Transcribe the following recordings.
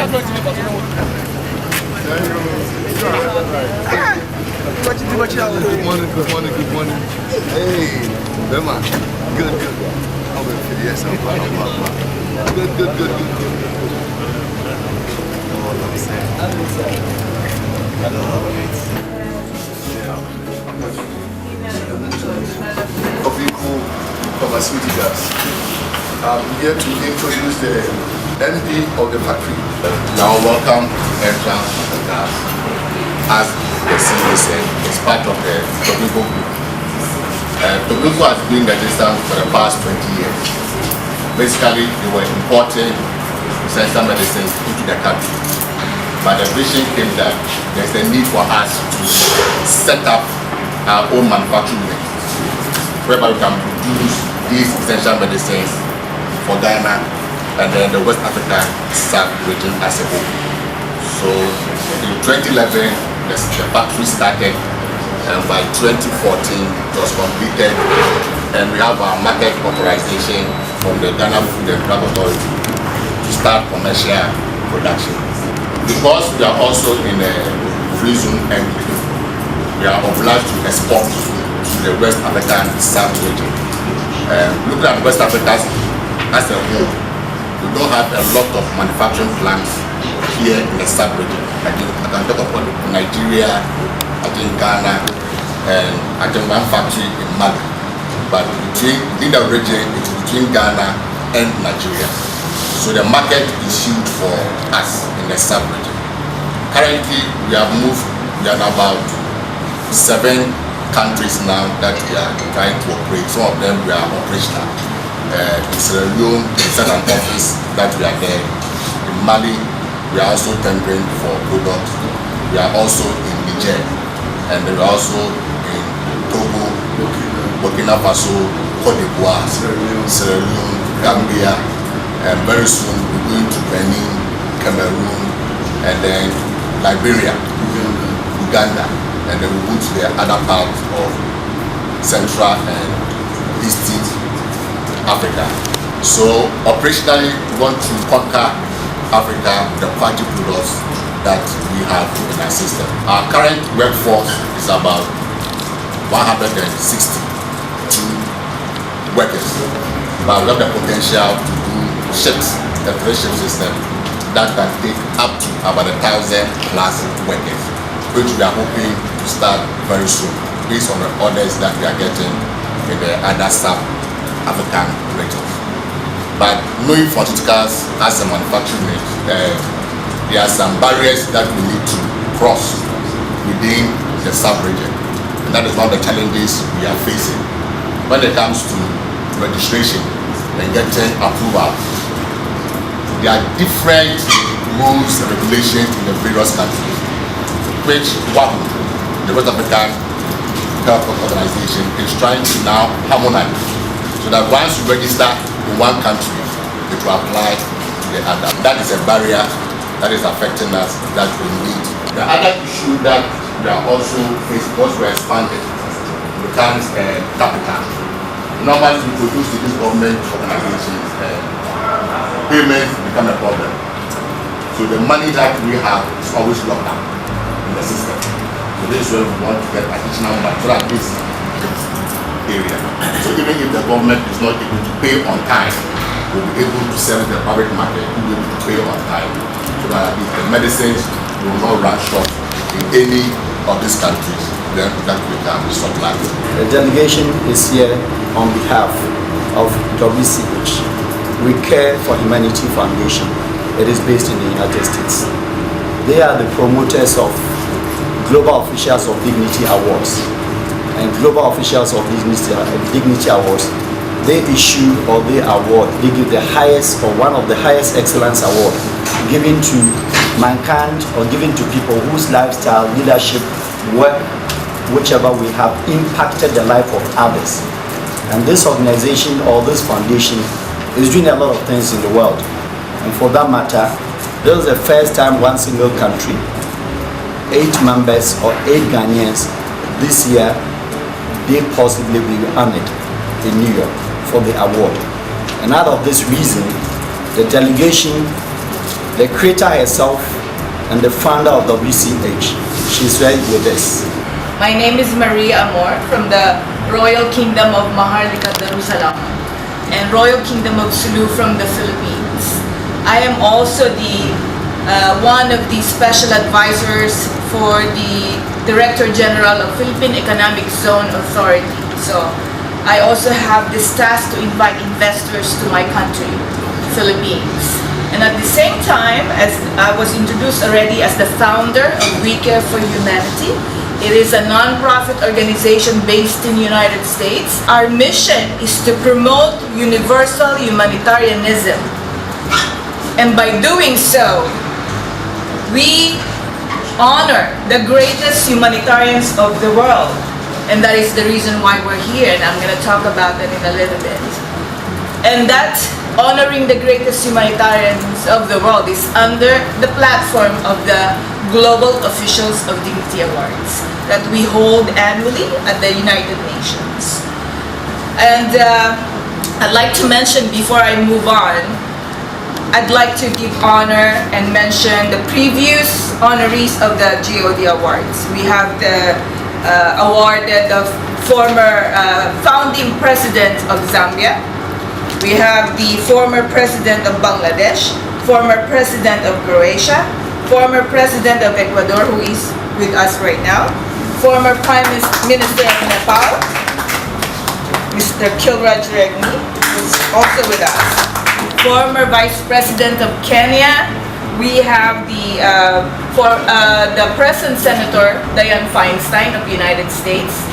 Good morning, good morning, good morning. Hey, Bema. Good, good. How are you? Yes, I'm fine. Good, good, good, good, good. Oh, I'm saying. Tobinco Pharmaceuticals. I'm here to introduce the MD of the factory. Now, welcome, entrance of the gas. As the CEO said, it's part of the Tobinco group. Tobinco has been registered for the past 20 years. Basically, they were importing essential medicines into the country. But the vision came that there's a need for us to set up our own manufacturing unit, whereby we can produce these essential medicines for Ghana and then the West Africa sub-region as a whole. So in 2011, the factory started, and by 2014 it was completed, and we have our market authorization from the Ghana Food and Drug Authority to start commercial production. Because we are also in a free zone enclave, we are obliged to export to the West African sub-region. Looking at West Africa as a whole, we don't have a lot of manufacturing plants here in the sub-region. I can talk about Nigeria, I think Ghana, and I think one factory in Mali. But within the region, it's between Ghana and Nigeria. So the market is huge for us in the sub-region. Currently, we have about 7 countries now that we are trying to operate. Some of them we are operational. In Sierra Leone, it's an office that we are there. In Mali, we are also tendering for products. We are also in Niger, and we are also in Togo, Burkina Faso, Cote d'Ivoire, Sierra Leone, Gambia, and very soon we're going to Benin, Cameroon, and then Liberia, Uganda, and then we go to the other parts of Central and Eastern Africa. So operationally, we want to conquer Africa with the quality products that we have in our system. Our current workforce is about 162 workers, but we have the potential to do shifts, the 3-shift system that can take up to about 1,000+ workers, which we are hoping to start very soon based on the orders that we are getting in the other sub-African regions. But knowing pharmaceuticals as a manufacturing unit, there are some barriers that we need to cross within the sub-region. And that is one of the challenges we are facing. When it comes to registration and getting approval, there are different rules and regulations in the various countries, which the West African Health Organization is trying to now harmonize, so that once you register in one country, it will apply to the other. That is a barrier that is affecting us that we need. The other issue that we are also facing, because we are expanded, becomes capital. Normally we produce to these government organizations, payments become a problem. So the money that we have is always locked up in the system. So this is where we want to get additional money so that this area. So even if the government is not able to pay on time, we'll be able to sell the private market, we'll be able to pay on time. So that the medicines will not run short in any of these countries, then that we can supply. The delegation is here on behalf of WCH. We Care for Humanity Foundation. It is based in the United States. They are the promoters of Global Officials of Dignity Awards. And Global Officials of Dignity Awards, they issue or they award, they give the highest or one of the highest excellence award given to mankind or given to people whose lifestyle, leadership, work, whichever we have impacted the life of others. And this organization or this foundation is doing a lot of things in the world. And for that matter, this is the first time one single country, 8 members or 8 Ghanaians this year, they possibly will be honored in New York for the award. And out of this reason, the delegation the creator herself and the founder of WCH. She's right with us. My name is Maria Amor from the Royal Kingdom of Maharlika Darussalam and Royal Kingdom of Sulu from the Philippines. I am also one of the special advisors for the Director General of Philippine Economic Zone Authority. So I also have this task to invite investors to my country, Philippines. And at the same time, as I was introduced already as the founder of We Care for Humanity, it is a non-profit organization based in the United States. Our mission is to promote universal humanitarianism. And by doing so, we honor the greatest humanitarians of the world. And that is the reason why we're here, and I'm going to talk about that in a little bit. And that honoring the greatest humanitarians of the world is under the platform of the Global Officials of Dignity Awards that we hold annually at the United Nations. And I'd like to mention before I move on, I'd like to give honor and mention the previous honorees of the G.O.D. Awards. We have the awarded the former founding president of Zambia. We have the former president of Bangladesh, former president of Croatia, former president of Ecuador, who is with us right now, former prime minister of Nepal, Mr. Kilraj Regni, who's also with us, former vice president of Kenya. We have the present Senator Dianne Feinstein of the United States,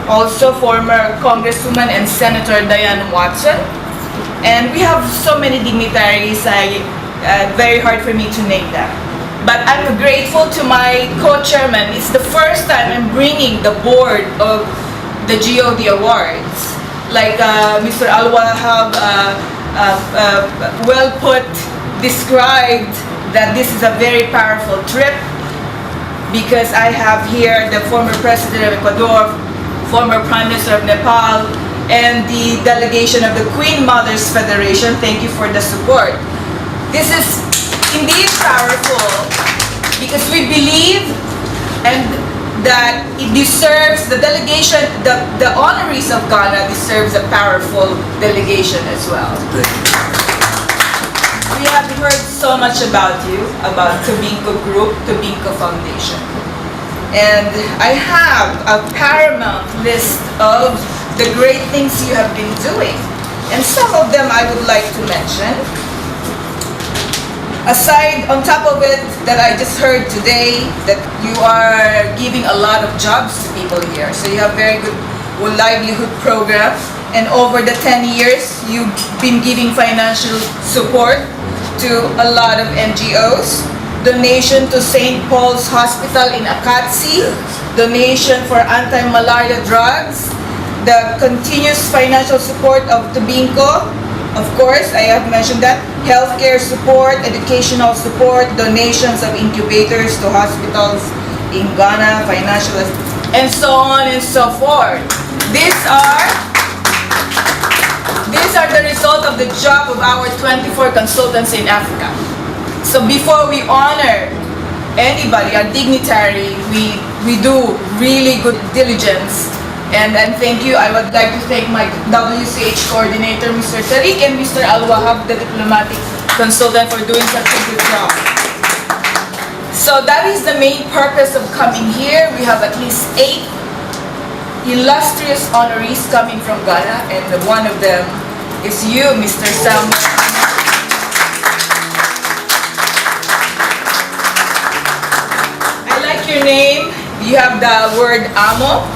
also former Congresswoman and Senator Diane Watson, and we have so many dignitaries. Very hard for me to name them. But I'm grateful to my co-chairman. It's the first time I'm bringing the board of the G.O.D. Awards. Like Mr. Alwa have well put, described that this is a very powerful trip because I have here the former president of Ecuador, former prime minister of Nepal, and the delegation of the Queen Mothers Federation. Thank you for the support. This is indeed powerful because we believe and that it deserves, the delegation, the honorees of Ghana deserves a powerful delegation as well. We have heard so much about you, about Tobinco Group, Tobinco Foundation. And I have a paramount list of the great things you have been doing. And some of them I would like to mention. Aside, on top of it, that I just heard today, that you are giving a lot of jobs to people here. So you have very good livelihood program. And over the 10 years, you've been giving financial support to a lot of NGOs. Donation to St. Paul's Hospital in Akatsi. Donation for anti-malaria drugs. The continuous financial support of Tobinco. Of course, I have mentioned that. Healthcare support, educational support, donations of incubators to hospitals in Ghana, financial, and so on and so forth. These are the result of the job of our 24 consultants in Africa. So before we honor anybody, a dignitary, we do really good diligence. And thank you. I would like to thank my WCH coordinator, Mr. Tariq, and Mr. Al-Wahab, the diplomatic consultant, for doing such a good job. So that is the main purpose of coming here. We have at least 8 illustrious honorees coming from Ghana, and one of them is you, Mr. Sam. I like your name. You have the word Amo.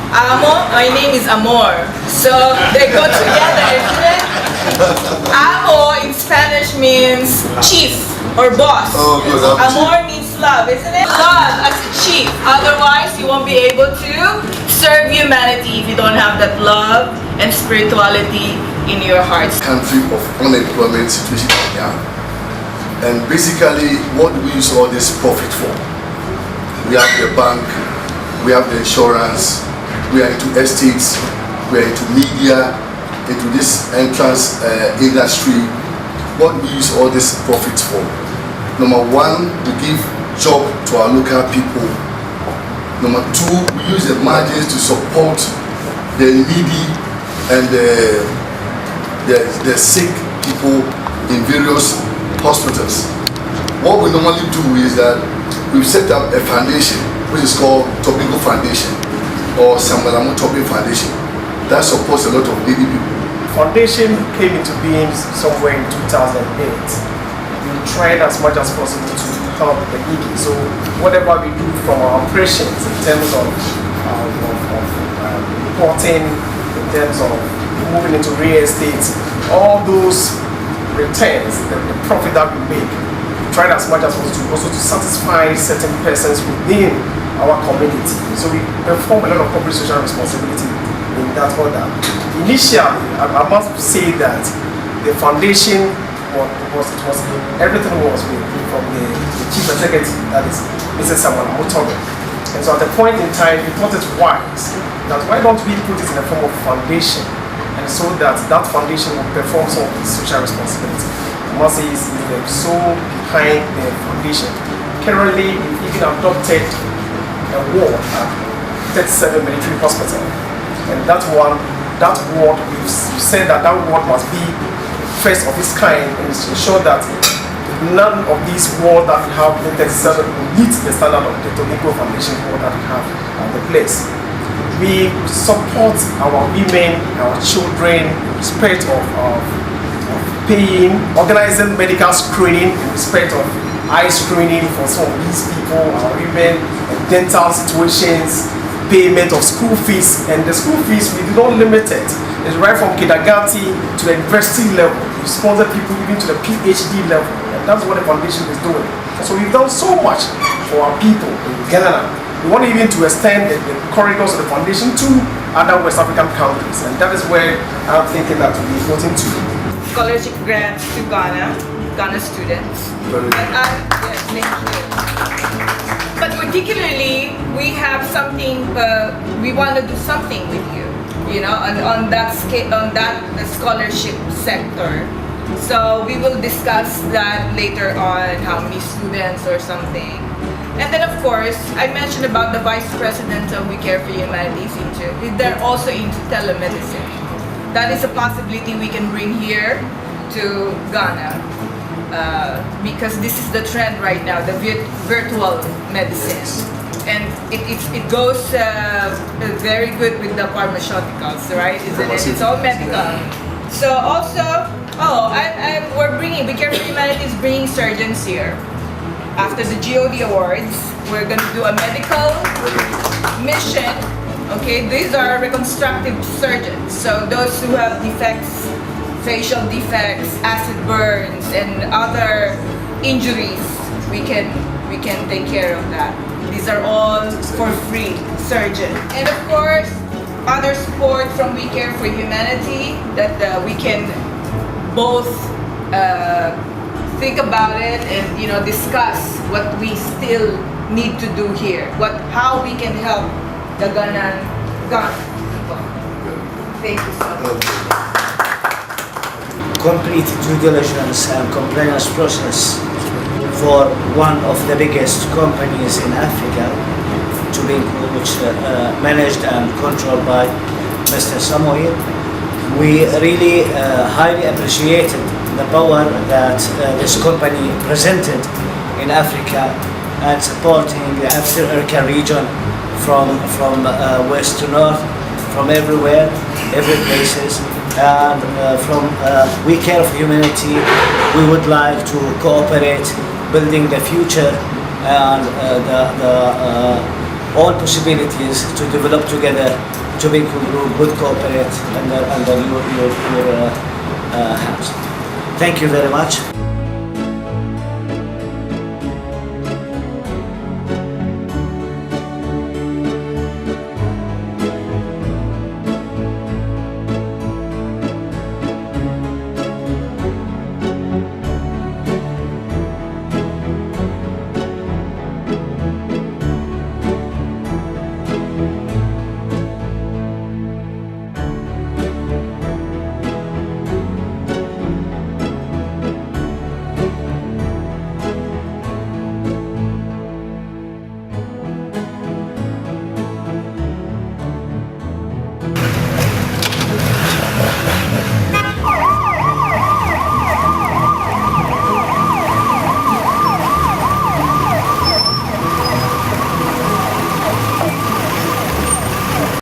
Amo, my name is Amor. So they go together, isn't it? Amo in Spanish means chief or boss. Oh, good. Amor means love, isn't it? Love as a chief. Otherwise, you won't be able to serve humanity if you don't have that love and spirituality in your hearts. Country of unemployment situation in Ghana. And basically, what do we use all this profit for? We have the bank, we have the insurance, we are into estates, we are into media, into this entrance industry. What we use all this profits for? Number one, we give job to our local people. Number two, we use the margins to support the needy and the sick people in various hospitals. What we normally do is that we set up a foundation which is called Tobinco Foundation or Sambalamo Tobin Foundation that supports a lot of needy people. Foundation came into being somewhere in 2008. We tried as much as possible to help the needy. So whatever we do from our operations in terms of reporting, in terms of moving into real estate, all those returns, the profit that we make, we tried as much as possible also to satisfy certain persons within our community. So we perform a lot of corporate social responsibility in that order. Initially, I must say that the foundation everything was from the chief executive, that is Mrs. Samuel Mutombe. And so at the point in time, we thought it wise that why don't we put it in the form of foundation, and so that that foundation will perform some of its social responsibility. I must say is the soul behind the foundation. Currently, we've even adopted a ward at 37 Military Hospital, and that ward, we've said that ward must be first of its kind, and to ensure that none of these wards that we have in 37 will meet the standard of the Tobinco Foundation ward that we have at the place. We support our women, our children in respect of paying, organizing medical screening in respect of eye screening for some of these people, our women, and dental situations, payment of school fees, and the school fees we do not limit it. It's right from kindergarten to the university level. We sponsor people even to the PhD level, and that's what the foundation is doing. So we've done so much for our people in Ghana. We want even to extend the corridors of the foundation to other West African countries, and that is where I'm thinking that we'll be floating to. Scholarship grants to Ghana students. Yes, thank you. But particularly, we have something, we want to do something with you. You know, on that scholarship sector. So we will discuss that later on, how many students or something. And then of course, I mentioned about the Vice President of We Care for Humanities they're also into telemedicine. That is a possibility we can bring here to Ghana. Because this is the trend right now, the virtual medicine. And it goes very good with the pharmaceuticals, right? Isn't it? It's all medical. So also, We Care for Humanities is bringing surgeons here. After the G.O.D. Awards, we're going to do a medical mission. Okay, these are reconstructive surgeons. So those who have defects, facial defects, acid burns, and other injuries, we can take care of that. These are all for free, surgeon. And of course, other support from We Care for Humanity that we can both think about it and discuss what we still need to do here, how we can help the Ghana people. Thank you so much. Complete due diligence and compliance process for one of the biggest companies in Africa, Tobinco, which managed and controlled by Mr. Samuel. We really highly appreciated the power that this company presented in Africa and supporting the African region from west to north, from everywhere, every places. And from We Care for Humanity, we would like to cooperate, building the future and all possibilities to develop together. Tobinco Group would cooperate under your hands. Thank you very much.